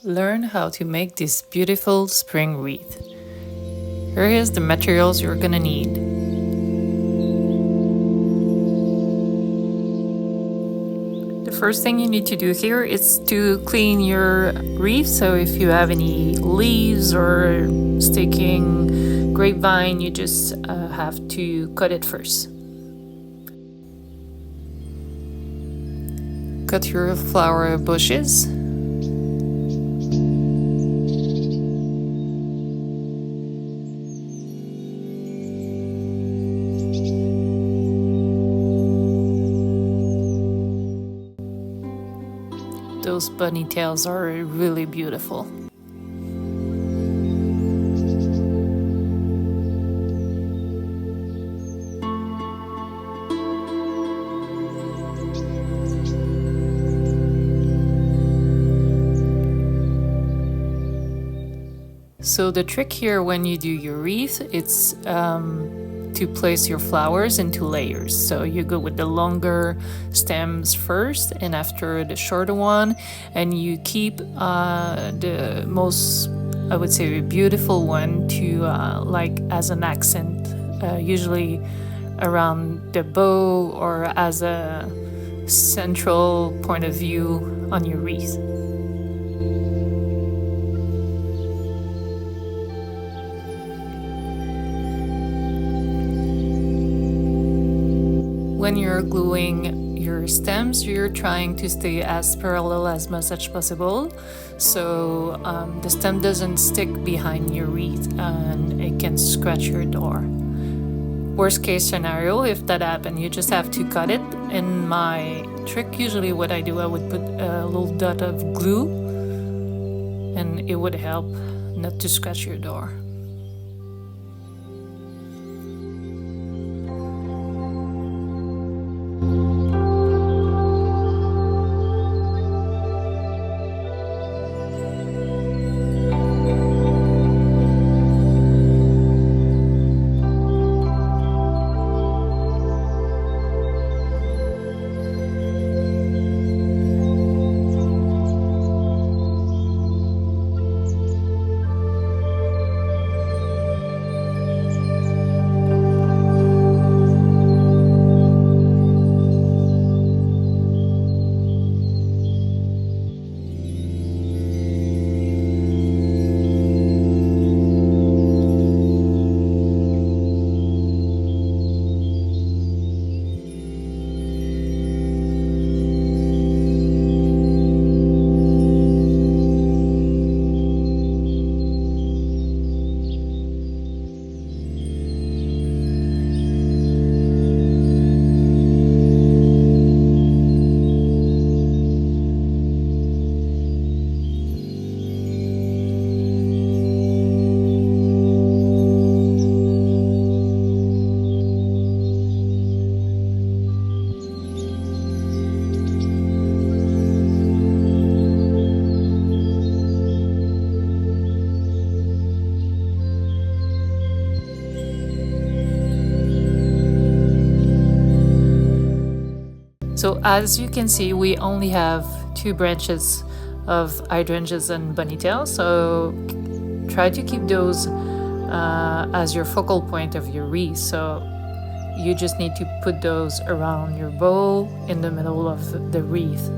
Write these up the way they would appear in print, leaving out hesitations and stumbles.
Learn how to make this beautiful spring wreath. Here is the materials you're gonna need. The first thing you need to do here is to clean your wreath. So if you have any leaves or sticking grapevine, you just have to cut it first. Cut your flower bushes. Those bunny tails are really beautiful. So the trick here when you do your wreath, it's to place your flowers into layers. So you go with the longer stems first and after the shorter one, and you keep the most, I would say, beautiful one to like as an accent, usually around the bow or as a central point of view on your wreath. When you're gluing your stems, you're trying to stay as parallel as much as possible, so the stem doesn't stick behind your wreath and it can scratch your door. Worst case scenario, if that happens, you just have to cut it. In my trick, usually what I do, I would put a little dot of glue and it would help not to scratch your door. So as you can see, we only have 2 branches of hydrangeas and bunnytail, so try to keep those as your focal point of your wreath. So you just need to put those around your bow in the middle of the wreath.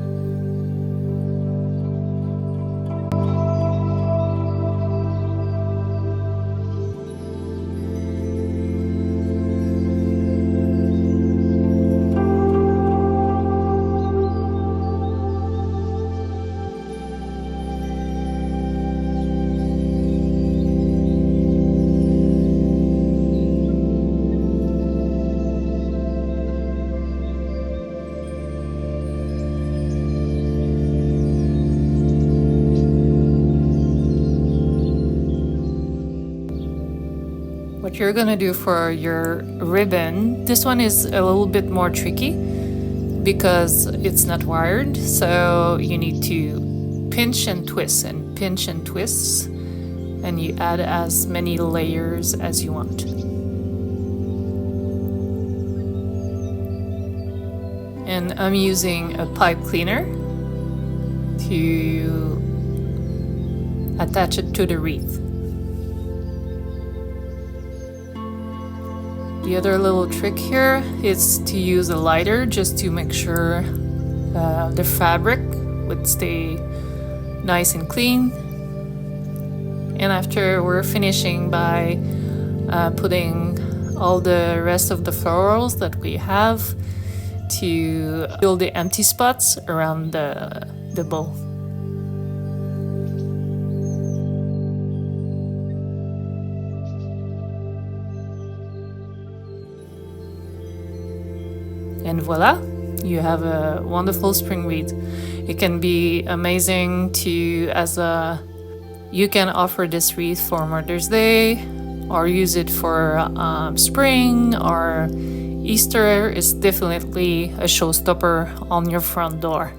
What you're gonna do for your ribbon, this one is a little bit more tricky because it's not wired, so you need to pinch and twist and pinch and twist, and you add as many layers as you want. And I'm using a pipe cleaner to attach it to the wreath. The other little trick here is to use a lighter just to make sure the fabric would stay nice and clean. And after we're finishing by putting all the rest of the florals that we have to fill the empty spots around the bowl. And voila, you have a wonderful spring wreath. It can be amazing you can offer this wreath for Mother's Day, or use it for spring or Easter. Is definitely a showstopper on your front door.